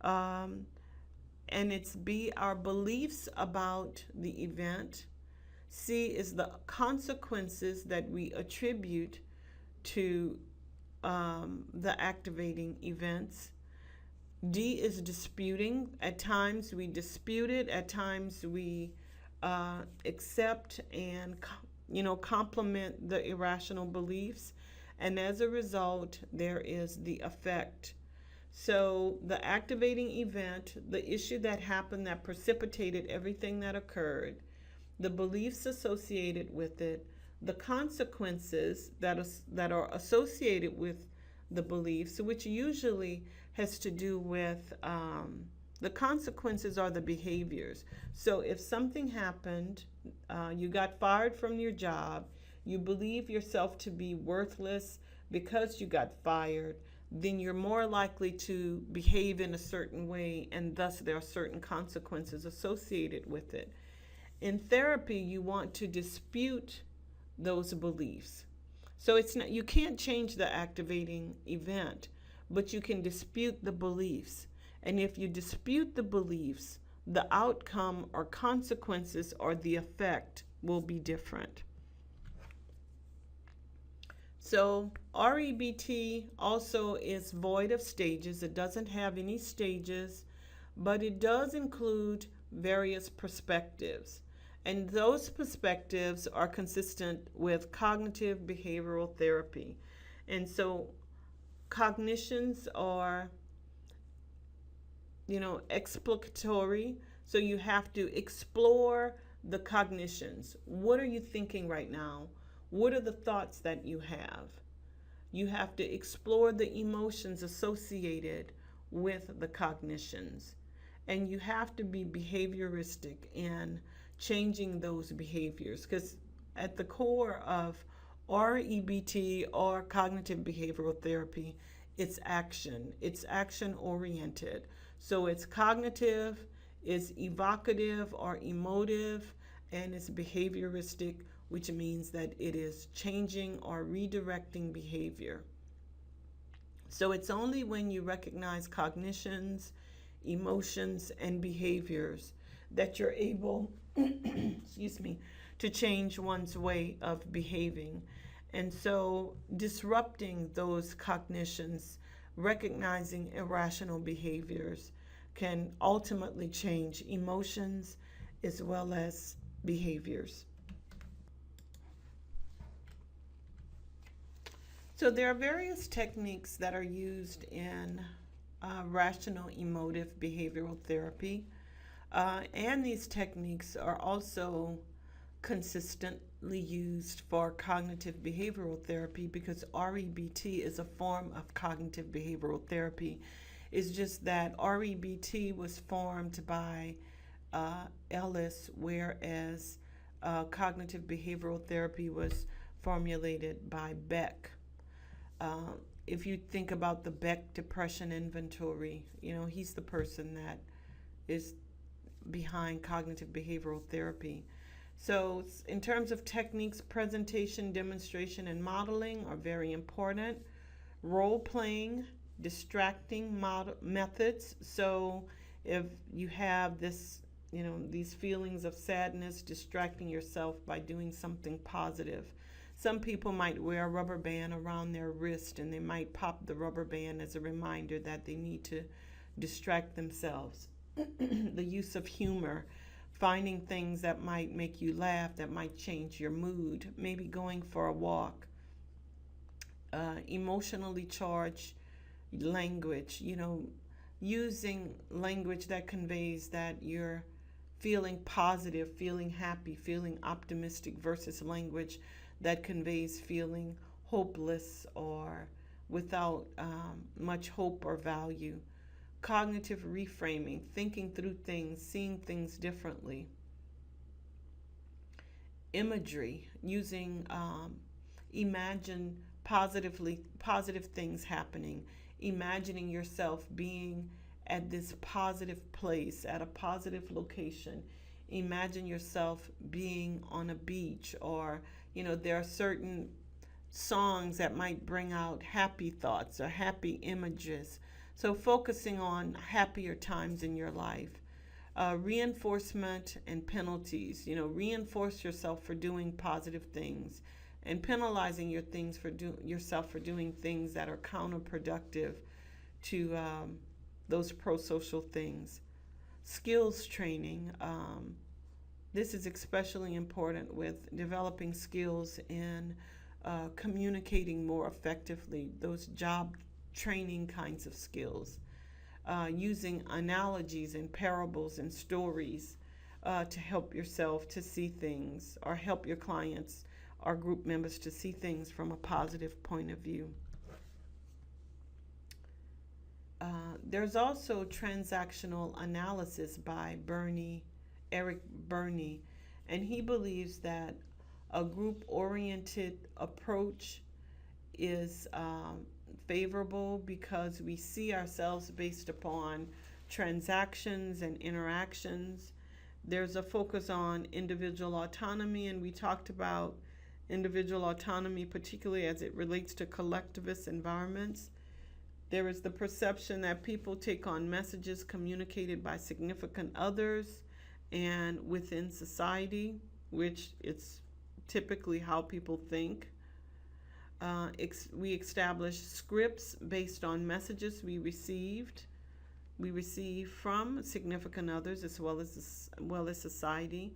And it's B, our beliefs about the event. C is the consequences that we attribute to the activating events. D is disputing. At times we dispute it. At times we accept and complement the irrational beliefs. And as a result, there is the effect. So the activating event, the issue that happened that precipitated everything that occurred, the beliefs associated with it, the consequences that are associated with the beliefs, which usually has to do with the consequences are the behaviors. So if something happened, you got fired from your job, you believe yourself to be worthless because you got fired, then you're more likely to behave in a certain way, and thus there are certain consequences associated with it. In therapy, you want to dispute those beliefs. So it's not, you can't change the activating event, but you can dispute the beliefs. And if you dispute the beliefs, the outcome or consequences or the effect will be different. So REBT also is void of stages. It doesn't have any stages, but it does include various perspectives. And those perspectives are consistent with cognitive behavioral therapy. And so cognitions are, explicatory. So you have to explore the cognitions. What are you thinking right now? What are the thoughts that you have? You have to explore the emotions associated with the cognitions. And you have to be behavioristic in changing those behaviors, because at the core of REBT or cognitive behavioral therapy, it's action. It's action oriented. So it's cognitive, it's evocative or emotive, and it's behavioristic, which means that it is changing or redirecting behavior. So it's only when you recognize cognitions, emotions, and behaviors that you're able, excuse me, to change one's way of behaving. And so disrupting those cognitions, recognizing irrational behaviors, can ultimately change emotions as well as behaviors. So there are various techniques that are used in rational emotive behavioral therapy. And these techniques are also consistently used for cognitive behavioral therapy, because REBT is a form of cognitive behavioral therapy. It's just that REBT was formed by Ellis, whereas cognitive behavioral therapy was formulated by Beck. If you think about the Beck Depression Inventory, he's the person that is behind cognitive behavioral therapy. So in terms of techniques, presentation, demonstration, and modeling are very important. Role playing, distracting methods. So if you have this, these feelings of sadness, distracting yourself by doing something positive. Some people might wear a rubber band around their wrist, and they might pop the rubber band as a reminder that they need to distract themselves. The use of humor, finding things that might make you laugh, that might change your mood, maybe going for a walk. Emotionally charged language, using language that conveys that you're feeling positive, feeling happy, feeling optimistic, versus language that conveys feeling hopeless or without much hope or value. Cognitive reframing, thinking through things, seeing things differently. Imagery, using imagine positive things happening, imagining yourself being at this positive place, at a positive location. Imagine yourself being on a beach, or there are certain songs that might bring out happy thoughts or happy images. So focusing on happier times in your life. Reinforcement and penalties. Reinforce yourself for doing positive things, and penalizing yourself for doing things that are counterproductive to those pro-social things. Skills training. This is especially important with developing skills in communicating more effectively, those job training kinds of skills. using analogies and parables and stories to help yourself to see things, or help your clients or group members to see things from a positive point of view. There's also transactional analysis by Eric Burney, and he believes that a group-oriented approach is favorable because we see ourselves based upon transactions and interactions. There's a focus on individual autonomy, and we talked about individual autonomy, particularly as it relates to collectivist environments. There is the perception that people take on messages communicated by significant others and within society, which it's typically how people think. We establish scripts based on messages we receive from significant others as well as society.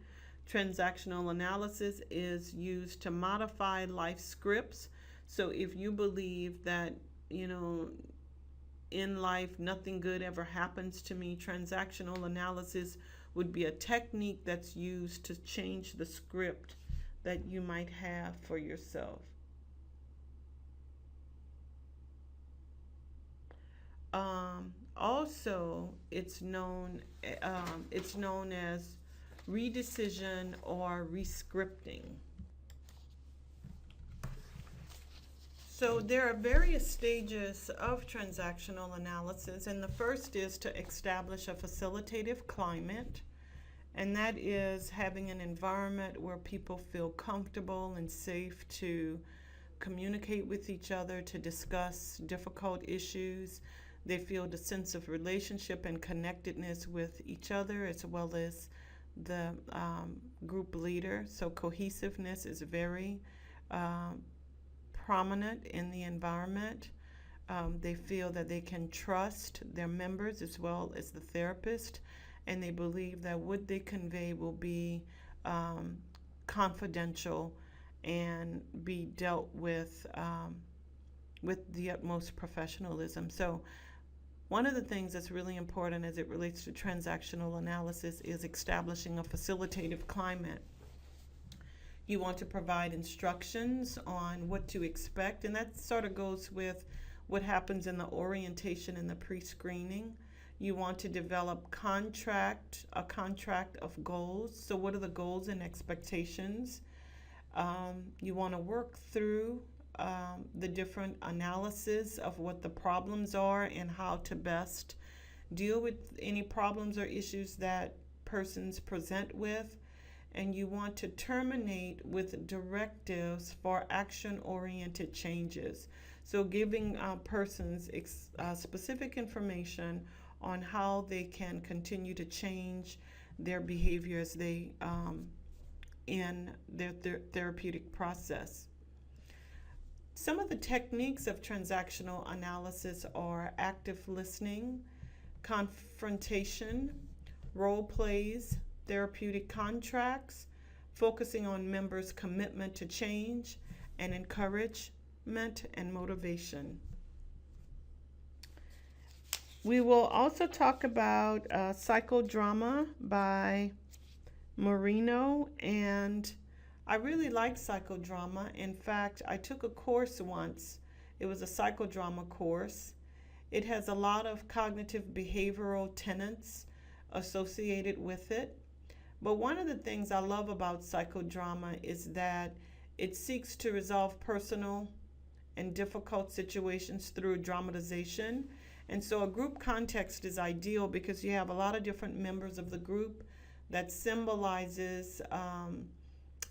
Transactional analysis is used to modify life scripts. So if you believe that, in life nothing good ever happens to me, transactional analysis would be a technique that's used to change the script that you might have for yourself. Also, it's known as redecision or rescripting. So there are various stages of transactional analysis, and the first is to establish a facilitative climate, and that is having an environment where people feel comfortable and safe to communicate with each other, to discuss difficult issues. They feel the sense of relationship and connectedness with each other as well as the group leader. So cohesiveness is very prominent in the environment. They feel that they can trust their members as well as the therapist, and they believe that what they convey will be confidential and be dealt with the utmost professionalism. So one of the things that's really important as it relates to transactional analysis is establishing a facilitative climate. You want to provide instructions on what to expect, and that sort of goes with what happens in the orientation and the pre-screening. You want to develop a contract of goals. So what are the goals and expectations? You want to work through the different analysis of what the problems are and how to best deal with any problems or issues that persons present with. And you want to terminate with directives for action-oriented changes. So giving persons specific information on how they can continue to change their behavior as they in their therapeutic process. Some of the techniques of transactional analysis are active listening, confrontation, role plays, therapeutic contracts, focusing on members' commitment to change, and encouragement and motivation. We will also talk about psychodrama by Marino, and I really like psychodrama. In fact, I took a course once. It was a psychodrama course. It has a lot of cognitive behavioral tenets associated with it. But one of the things I love about psychodrama is that it seeks to resolve personal and difficult situations through dramatization. And so a group context is ideal because you have a lot of different members of the group that symbolizes,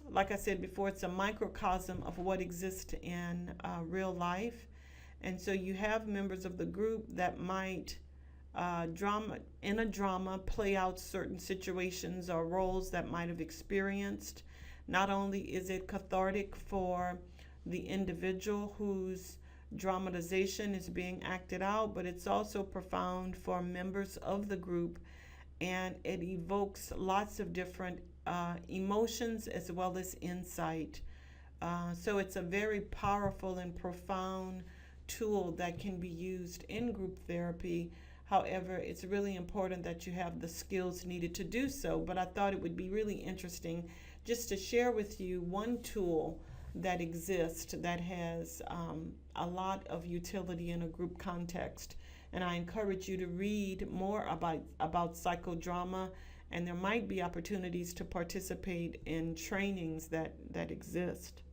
like I said before, it's a microcosm of what exists in real life. And so you have members of the group that might in a drama play out certain situations or roles that might have experienced. Not only is it cathartic for the individual whose dramatization is being acted out, but it's also profound for members of the group, and it evokes lots of different emotions as well as insight. So it's a very powerful and profound tool that can be used in group therapy. However, it's really important that you have the skills needed to do so. But I thought it would be really interesting just to share with you one tool that exists that has a lot of utility in a group context. And I encourage you to read more about psychodrama, and there might be opportunities to participate in trainings that exist.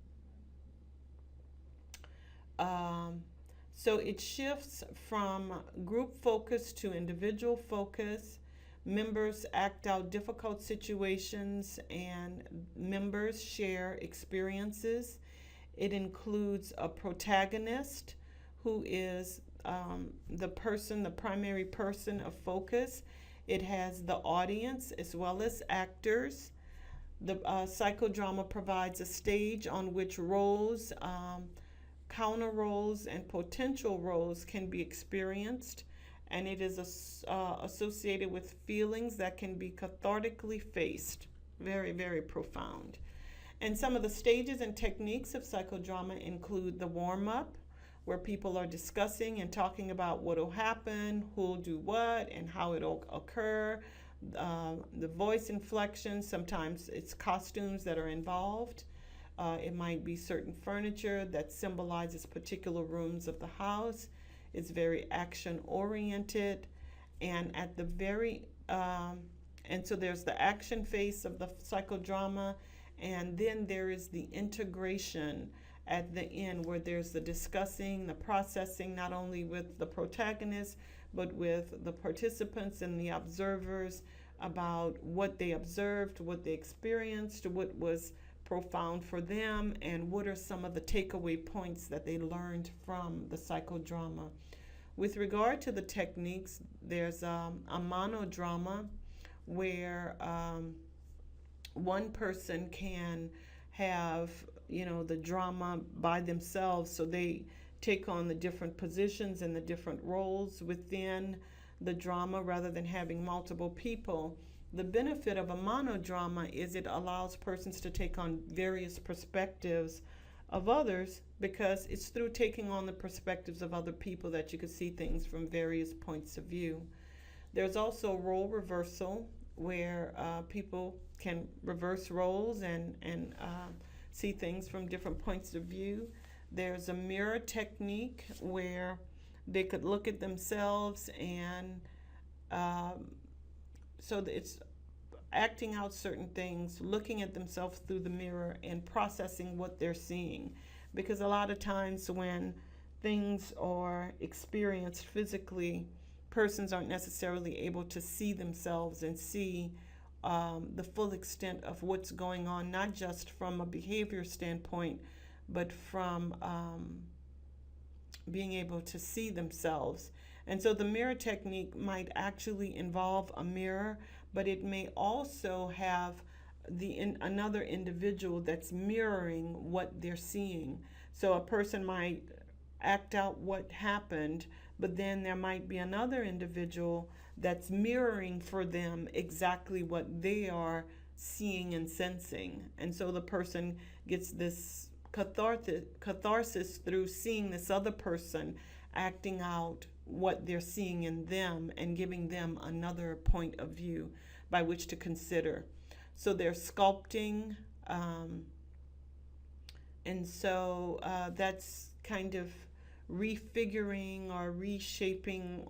So it shifts from group focus to individual focus. Members act out difficult situations and members share experiences. It includes a protagonist who is the primary person of focus. It has the audience as well as actors. The psychodrama provides a stage on which roles, counter roles, and potential roles can be experienced, and it is associated with feelings that can be cathartically faced. Very, very profound. And some of the stages and techniques of psychodrama include the warm-up, where people are discussing and talking about what will happen, who'll do what, and how it'll occur. The voice inflection, sometimes it's costumes that are involved. It might be certain furniture that symbolizes particular rooms of the house. It's very action-oriented, and at the and so there's the action phase of the psychodrama, and then there is the integration at the end, where there's the discussing, the processing, not only with the protagonist, but with the participants and the observers about what they observed, what they experienced, what was profound for them, and what are some of the takeaway points that they learned from the psychodrama. With regard to the techniques, there's a monodrama where one person can have the drama by themselves, so they take on the different positions and the different roles within the drama rather than having multiple people. The benefit of a monodrama is it allows persons to take on various perspectives of others, because it's through taking on the perspectives of other people that you can see things from various points of view. There's also role reversal, where people can reverse roles and see things from different points of view. There's a mirror technique where they could look at themselves, and so it's acting out certain things, looking at themselves through the mirror and processing what they're seeing. Because a lot of times when things are experienced physically, persons aren't necessarily able to see themselves and see the full extent of what's going on, not just from a behavior standpoint, but from being able to see themselves. And so the mirror technique might actually involve a mirror, but it may also have another individual that's mirroring what they're seeing. So a person might act out what happened, but then there might be another individual that's mirroring for them exactly what they are seeing and sensing. And so the person gets this catharsis through seeing this other person acting out what they're seeing in them and giving them another point of view by which to consider. So they're sculpting, and so that's kind of refiguring or reshaping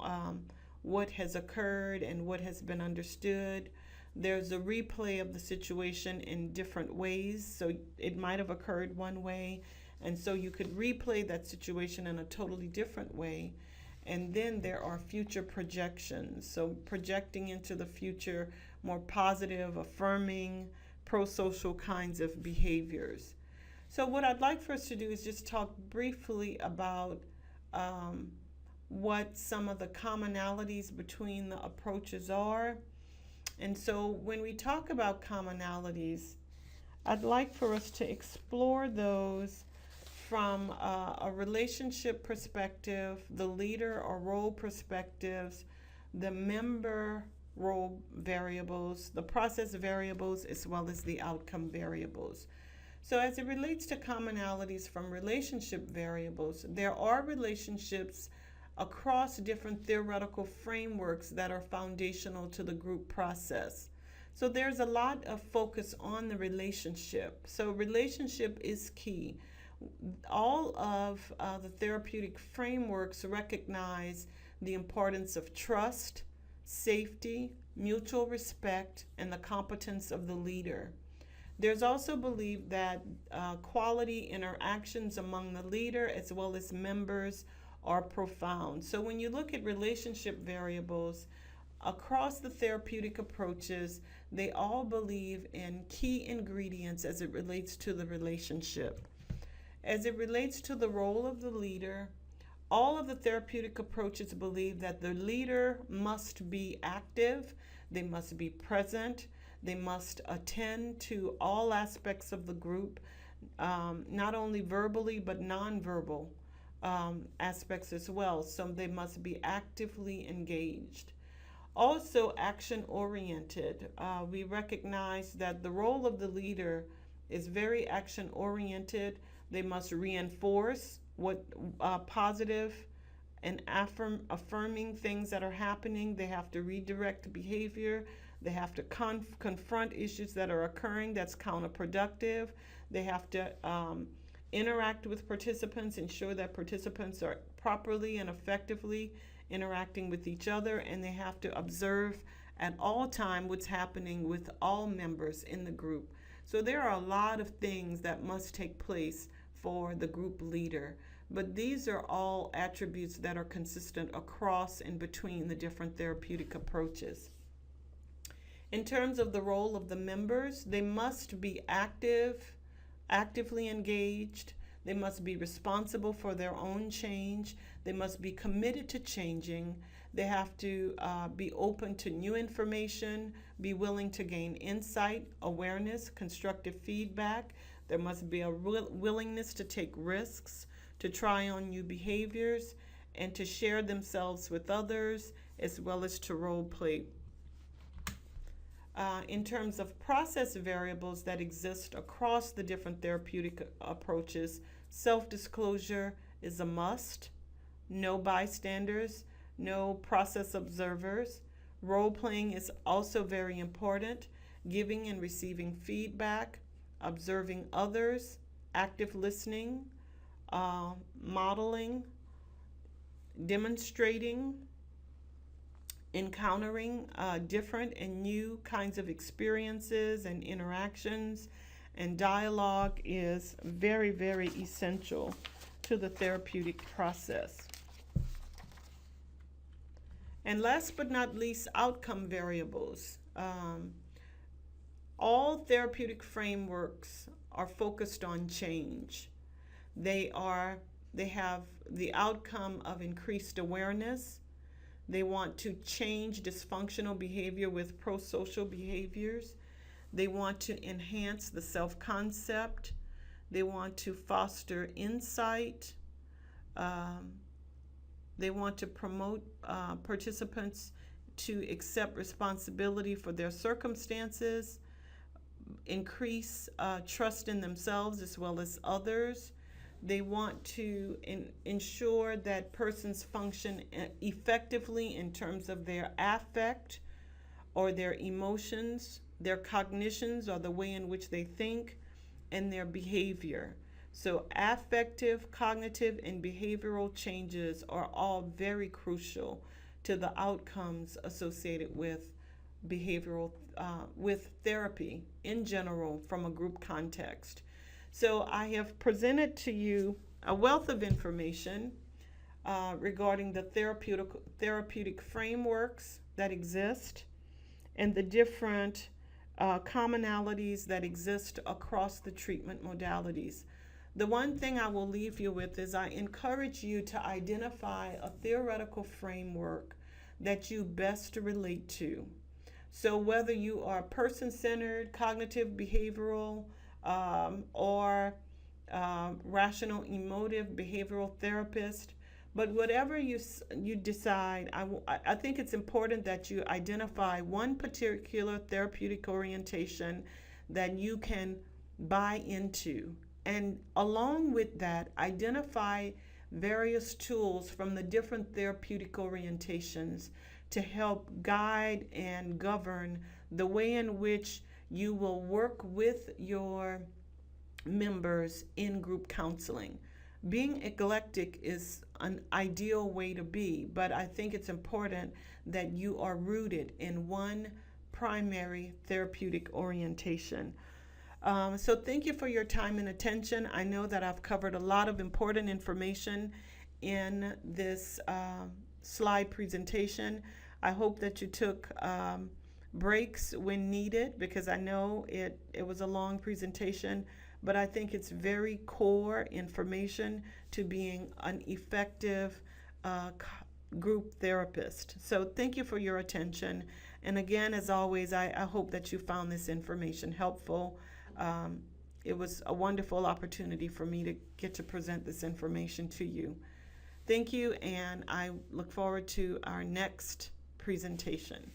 what has occurred and what has been understood. There's a replay of the situation in different ways. So it might have occurred one way, and so you could replay that situation in a totally different way. And then there are future projections. So projecting into the future more positive, affirming, pro-social kinds of behaviors. So what I'd like for us to do is just talk briefly about what some of the commonalities between the approaches are. And so when we talk about commonalities, I'd like for us to explore those from a relationship perspective, the leader or role perspectives, the member role variables, the process variables, as well as the outcome variables. So as it relates to commonalities from relationship variables, there are relationships across different theoretical frameworks that are foundational to the group process. So there's a lot of focus on the relationship. So relationship is key. All of the therapeutic frameworks recognize the importance of trust, safety, mutual respect, and the competence of the leader. There's also believed that quality interactions among the leader as well as members are profound. So when you look at relationship variables across the therapeutic approaches, they all believe in key ingredients as it relates to the relationship. As it relates to the role of the leader, all of the therapeutic approaches believe that the leader must be active, they must be present, they must attend to all aspects of the group, not only verbally but nonverbal aspects as well. So they must be actively engaged. Also, action oriented. We recognize that the role of the leader is very action oriented. They must reinforce what positive and affirming things that are happening. They have to redirect behavior. They have to confront issues that are occurring that's counterproductive. They have to interact with participants, ensure that participants are properly and effectively interacting with each other, and they have to observe at all time what's happening with all members in the group. So there are a lot of things that must take place for the group leader, but these are all attributes that are consistent across and between the different therapeutic approaches. In terms of the role of the members, they must be actively engaged. They must be responsible for their own change. They must be committed to changing. They have to be open to new information, be willing to gain insight, awareness, constructive feedback. There must be a willingness to take risks, to try on new behaviors, and to share themselves with others, as well as to role play. In terms of process variables that exist across the different therapeutic approaches, self-disclosure is a must. No bystanders, no process observers. Role-playing is also very important. Giving and receiving feedback, observing others, active listening, modeling, demonstrating, encountering different and new kinds of experiences and interactions, and dialogue is very, very essential to the therapeutic process. And last but not least, outcome variables. All therapeutic frameworks are focused on change. They have the outcome of increased awareness. They want to change dysfunctional behavior with pro-social behaviors. They want to enhance the self-concept. They want to foster insight. They want to promote participants to accept responsibility for their circumstances, increase trust in themselves as well as others. They want to ensure that persons function effectively in terms of their affect or their emotions, their cognitions or the way in which they think, and their behavior. So affective, cognitive, and behavioral changes are all very crucial to the outcomes associated with behavioral, with therapy in general from a group context. So I have presented to you a wealth of information regarding the therapeutic frameworks that exist and the different commonalities that exist across the treatment modalities. The one thing I will leave you with is I encourage you to identify a theoretical framework that you best relate to. So whether you are person-centered, cognitive, behavioral, or rational, emotive, behavioral therapist, but whatever you decide, I think it's important that you identify one particular therapeutic orientation that you can buy into. And along with that, identify various tools from the different therapeutic orientations to help guide and govern the way in which you will work with your members in group counseling. Being eclectic is an ideal way to be, but I think it's important that you are rooted in one primary therapeutic orientation. So thank you for your time and attention. I know that I've covered a lot of important information in this slide presentation. I hope that you took breaks when needed, because I know it was a long presentation, but I think it's very core information to being an effective group therapist. So thank you for your attention. And again, as always, I hope that you found this information helpful. It was a wonderful opportunity for me to get to present this information to you. Thank you, and I look forward to our next presentation.